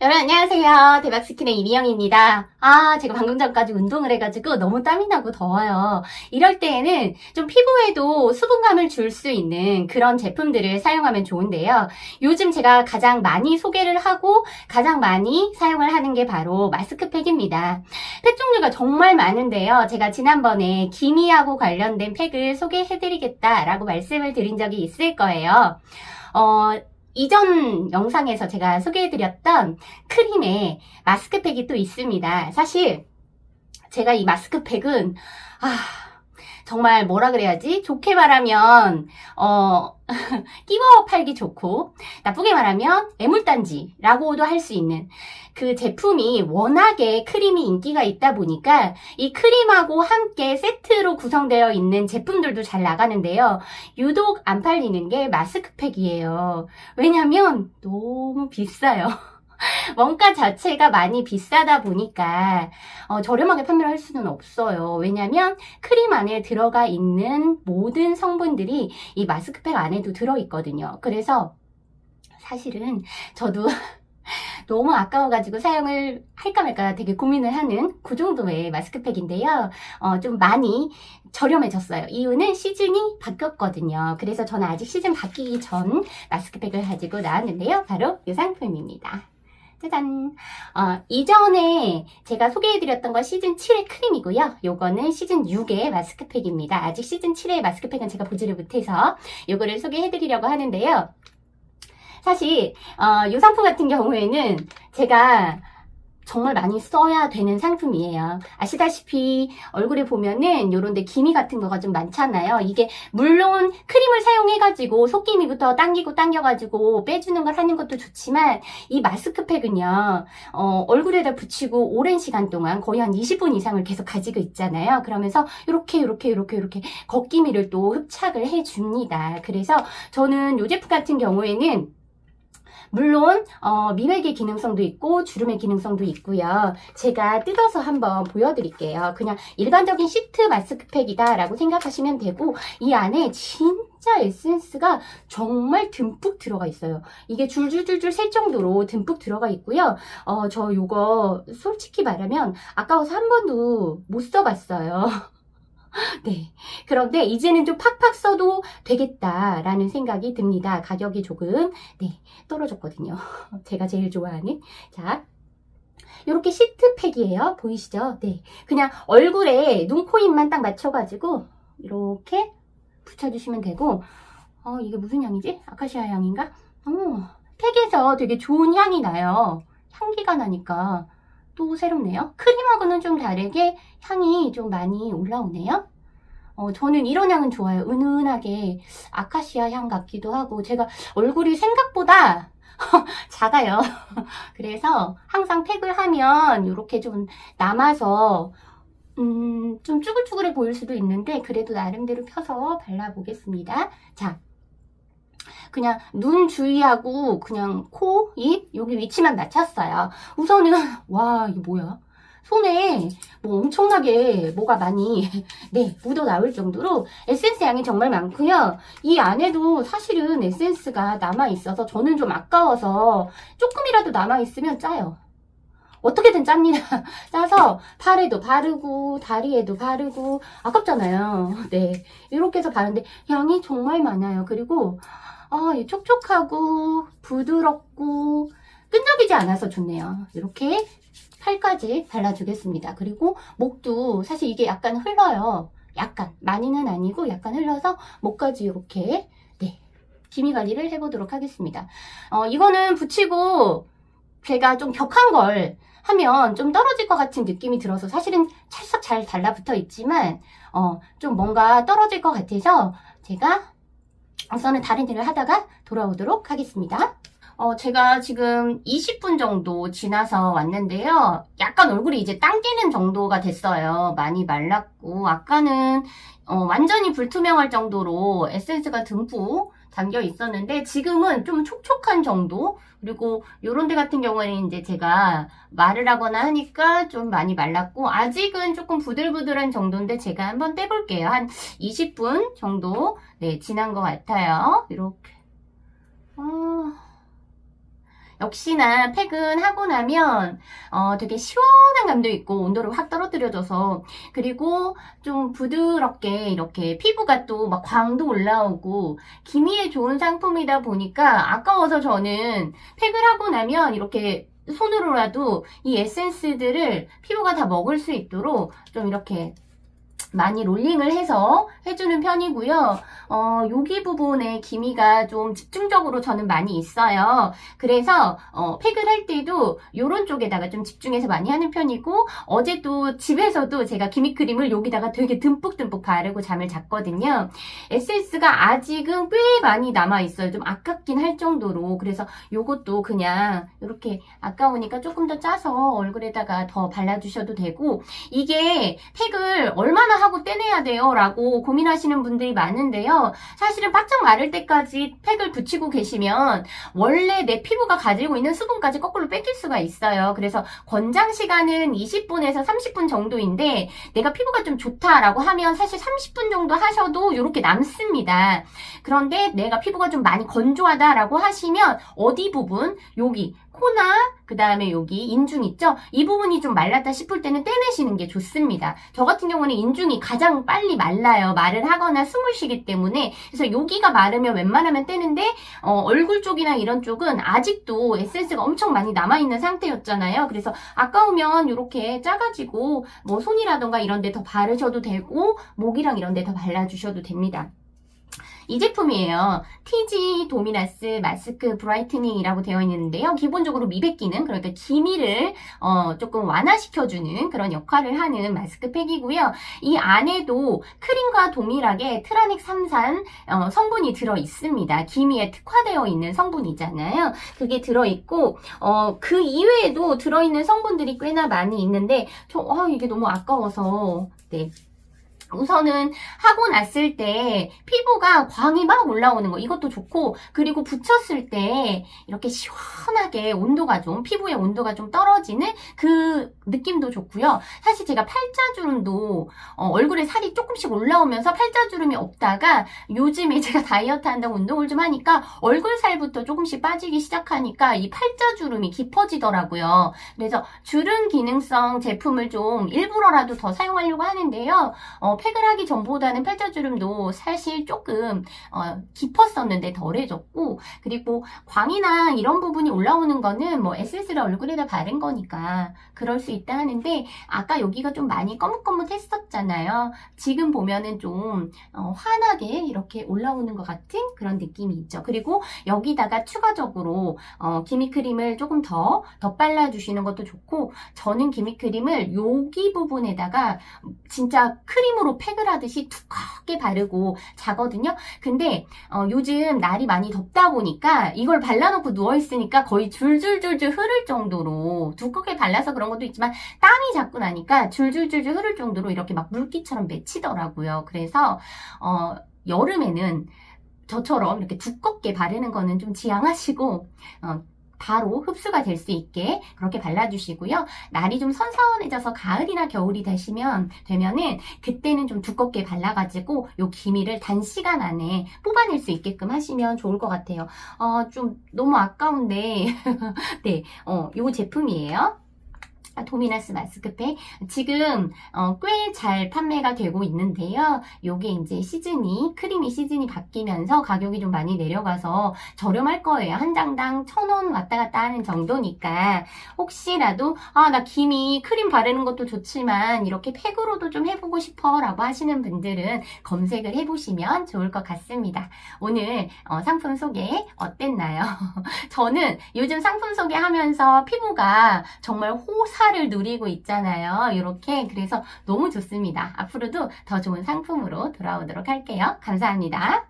여러분 안녕하세요. 대박스킨의 이미영입니다. 제가 방금 전까지 운동을 해가지고 너무 땀이 나고 더워요. 이럴 때에는 좀 피부에도 수분감을 줄 수 있는 그런 제품들을 사용하면 좋은데요. 요즘 제가 가장 많이 소개를 하고 가장 많이 사용을 하는 게 바로 마스크팩입니다. 팩 종류가 정말 많은데요. 제가 지난번에 기미하고 관련된 팩을 소개해드리겠다라고 말씀을 드린 적이 있을 거예요. 이전 영상에서 제가 소개해드렸던 크림의 마스크팩이 또 있습니다. 사실 제가 이 마스크팩은 정말 뭐라 그래야지? 좋게 말하면 끼워 팔기 좋고 나쁘게 말하면 애물단지라고도 할 수 있는 그 제품이 워낙에 크림이 인기가 있다 보니까 이 크림하고 함께 세트로 구성되어 있는 제품들도 잘 나가는데요. 유독 안 팔리는 게 마스크팩이에요. 왜냐면 너무 비싸요. 원가 자체가 많이 비싸다 보니까 저렴하게 판매를 할 수는 없어요. 왜냐면 크림 안에 들어가 있는 모든 성분들이 이 마스크팩 안에도 들어있거든요. 그래서 사실은 저도 너무 아까워가지고 사용을 할까 말까 되게 고민을 하는 그 정도의 마스크팩인데요. 좀 많이 저렴해졌어요. 이유는 시즌이 바뀌었거든요. 그래서 저는 아직 시즌 바뀌기 전 마스크팩을 가지고 나왔는데요. 바로 이 상품입니다. 짜잔! 이전에 제가 소개해드렸던 건 시즌 7의 크림이고요. 요거는 시즌 6의 마스크팩입니다. 아직 시즌 7의 마스크팩은 제가 보지를 못해서 요거를 소개해드리려고 하는데요. 사실 이 상품 같은 경우에는 제가 정말 많이 써야 되는 상품이에요. 아시다시피 얼굴에 보면은 요런데 기미 같은 거가 좀 많잖아요. 이게 물론 크림을 사용해가지고 속기미부터 당겨가지고 빼주는 걸 하는 것도 좋지만 이 마스크팩은요 얼굴에다 붙이고 오랜 시간 동안 거의 한 20분 이상을 계속 가지고 있잖아요. 그러면서 이렇게 겉기미를 또 흡착을 해줍니다. 그래서 저는 이 제품 같은 경우에는 물론 미백의 기능성도 있고 주름의 기능성도 있고요. 제가 뜯어서 한번 보여드릴게요. 그냥 일반적인 시트 마스크팩이다 라고 생각하시면 되고 이 안에 진짜 에센스가 정말 듬뿍 들어가 있어요. 이게 줄줄줄줄 셀 정도로 듬뿍 들어가 있고요. 저 요거 솔직히 말하면 아까워서 한 번도 못 써봤어요. 네. 그런데 이제는 좀 팍팍 써도 되겠다라는 생각이 듭니다. 가격이 조금, 떨어졌거든요. 제가 제일 좋아하는. 자. 요렇게 시트팩이에요. 보이시죠? 네. 그냥 얼굴에 눈, 코, 입만 딱 맞춰가지고, 이렇게 붙여주시면 되고, 이게 무슨 향이지? 아카시아 향인가? 팩에서 되게 좋은 향이 나요. 향기가 나니까. 또 새롭네요. 크림하고는 좀 다르게 향이 좀 많이 올라오네요. 저는 이런 향은 좋아요. 은은하게 아카시아 향 같기도 하고 제가 얼굴이 생각보다 작아요. 그래서 항상 팩을 하면 이렇게 좀 남아서 좀 쭈글쭈글해 보일 수도 있는데 그래도 나름대로 펴서 발라보겠습니다. 자. 그냥 눈 주위하고 그냥 코, 입 여기 위치만 맞췄어요. 우선은 와 이게 뭐야? 손에 뭐 엄청나게 뭐가 많이 묻어 나올 정도로 에센스 양이 정말 많고요. 이 안에도 사실은 에센스가 남아 있어서 저는 좀 아까워서 조금이라도 남아 있으면 짜요. 어떻게든 짭니다. 짜서 팔에도 바르고 다리에도 바르고 아깝잖아요. 네, 이렇게 해서 바르는데 양이 정말 많아요. 그리고 촉촉하고 부드럽고 끈적이지 않아서 좋네요. 이렇게 팔까지 발라주겠습니다. 그리고 목도 사실 이게 약간 흘러요. 약간 많이는 아니고 약간 흘러서 목까지 이렇게 기미 관리를 해보도록 하겠습니다. 이거는 붙이고 제가 좀 격한 걸 하면 좀 떨어질 것 같은 느낌이 들어서 사실은 찰싹 잘 달라붙어 있지만 좀 뭔가 떨어질 것 같아서 제가 우선은 다른 일을 하다가 돌아오도록 하겠습니다. 제가 지금 20분 정도 지나서 왔는데요. 약간 얼굴이 이제 당기는 정도가 됐어요. 많이 말랐고 아까는 완전히 불투명할 정도로 에센스가 듬뿍 담겨 있었는데 지금은 좀 촉촉한 정도. 그리고 요런 데 같은 경우에는 이제 제가 말을 하거나 하니까 좀 많이 말랐고 아직은 조금 부들부들한 정도인데 제가 한번 떼볼게요. 한 20분 정도 지난 것 같아요. 이렇게 역시나 팩은 하고 나면 되게 시원한 감도 있고 온도를 확 떨어뜨려줘서, 그리고 좀 부드럽게 이렇게 피부가 또 막 광도 올라오고 기미에 좋은 상품이다 보니까 아까워서 저는 팩을 하고 나면 이렇게 손으로라도 이 에센스들을 피부가 다 먹을 수 있도록 좀 이렇게 많이 롤링을 해서 해주는 편이고요. 여기 부분에 기미가 좀 집중적으로 저는 많이 있어요. 그래서 팩을 할 때도 이런 쪽에다가 좀 집중해서 많이 하는 편이고, 어제 또 집에서도 제가 기미 크림을 여기다가 되게 듬뿍듬뿍 바르고 잠을 잤거든요. 에센스가 아직은 꽤 많이 남아있어요. 좀 아깝긴 할 정도로. 그래서 요것도 그냥 이렇게 아까우니까 조금 더 짜서 얼굴에다가 더 발라주셔도 되고, 이게 팩을 얼마나 하고 떼내야 돼요? 라고 고민하시는 분들이 많은데요. 사실은 바짝 마를 때까지 팩을 붙이고 계시면 원래 내 피부가 가지고 있는 수분까지 거꾸로 뺏길 수가 있어요. 그래서 권장 시간은 20분에서 30분 정도인데, 내가 피부가 좀 좋다라고 하면 사실 30분 정도 하셔도 이렇게 남습니다. 그런데 내가 피부가 좀 많이 건조하다라고 하시면 어디 부분? 여기 코나 그 다음에 여기 인중 있죠? 이 부분이 좀 말랐다 싶을 때는 떼내시는 게 좋습니다. 저 같은 경우는 인중이 가장 빨리 말라요. 말을 하거나 숨을 쉬기 때문에. 그래서 여기가 마르면 웬만하면 떼는데 얼굴 쪽이나 이런 쪽은 아직도 에센스가 엄청 많이 남아있는 상태였잖아요. 그래서 아까우면 이렇게 짜가지고 뭐 손이라던가 이런 데 더 바르셔도 되고, 목이랑 이런 데 더 발라주셔도 됩니다. 이 제품이에요. TG 도미나스 마스크 브라이트닝이라고 되어 있는데요. 기본적으로 미백 기능, 그러니까 기미를 조금 완화시켜주는 그런 역할을 하는 마스크팩이고요. 이 안에도 크림과 동일하게 트라넥 3산 성분이 들어있습니다. 기미에 특화되어 있는 성분이잖아요. 그게 들어있고, 그 이외에도 들어있는 성분들이 꽤나 많이 있는데, 이게 너무 아까워서, 네. 우선은 하고 났을 때 피부가 광이 막 올라오는 거, 이것도 좋고, 그리고 붙였을 때 이렇게 시원하게 온도가 좀, 피부의 온도가 좀 떨어지는 그 느낌도 좋고요. 사실 제가 팔자주름도 얼굴에 살이 조금씩 올라오면서 팔자주름이 없다가 요즘에 제가 다이어트 한다고 운동을 좀 하니까 얼굴 살부터 조금씩 빠지기 시작하니까 이 팔자주름이 깊어지더라고요. 그래서 주름 기능성 제품을 좀 일부러라도 더 사용하려고 하는데요. 팩을 하기 전보다는 팔자주름도 사실 조금 깊었었는데 덜해졌고, 그리고 광이나 이런 부분이 올라오는 거는 뭐 에센스를 얼굴에다 바른 거니까 그럴 수 있다 하는데, 아까 여기가 좀 많이 거뭇거뭇했었잖아요. 지금 보면은 좀 환하게 이렇게 올라오는 것 같은 그런 느낌이 있죠. 그리고 여기다가 추가적으로 기미 크림을 조금 더 발라주시는 것도 좋고, 저는 기미 크림을 여기 부분에다가 진짜 크림으로 팩을 하듯이 두껍게 바르고 자거든요. 근데 요즘 날이 많이 덥다 보니까 이걸 발라놓고 누워있으니까 거의 줄줄줄줄 흐를 정도로, 두껍게 발라서 그런 것도 있지만 땀이 자꾸 나니까 줄줄줄줄 흐를 정도로 이렇게 막 물기처럼 맺히더라고요. 그래서 여름에는 저처럼 이렇게 두껍게 바르는 거는 좀 지양하시고 바로 흡수가 될 수 있게 그렇게 발라주시고요. 날이 좀 선선해져서 가을이나 겨울이 되면은 그때는 좀 두껍게 발라가지고 요 기미를 단시간 안에 뽑아낼 수 있게끔 하시면 좋을 것 같아요. 좀 너무 아까운데 네, 요 제품이에요. 도미나스 마스크팩. 지금 꽤 잘 판매가 되고 있는데요. 요게 이제 크림이 시즌이 바뀌면서 가격이 좀 많이 내려가서 저렴할 거예요. 한 장당 1,000원 왔다 갔다 하는 정도니까, 혹시라도 나 기미 크림 바르는 것도 좋지만 이렇게 팩으로도 좀 해보고 싶어 라고 하시는 분들은 검색을 해보시면 좋을 것 같습니다. 오늘 상품 소개 어땠나요? 저는 요즘 상품 소개하면서 피부가 정말 호사를 누리고 있잖아요. 이렇게. 그래서 너무 좋습니다. 앞으로도 더 좋은 상품으로 돌아오도록 할게요. 감사합니다.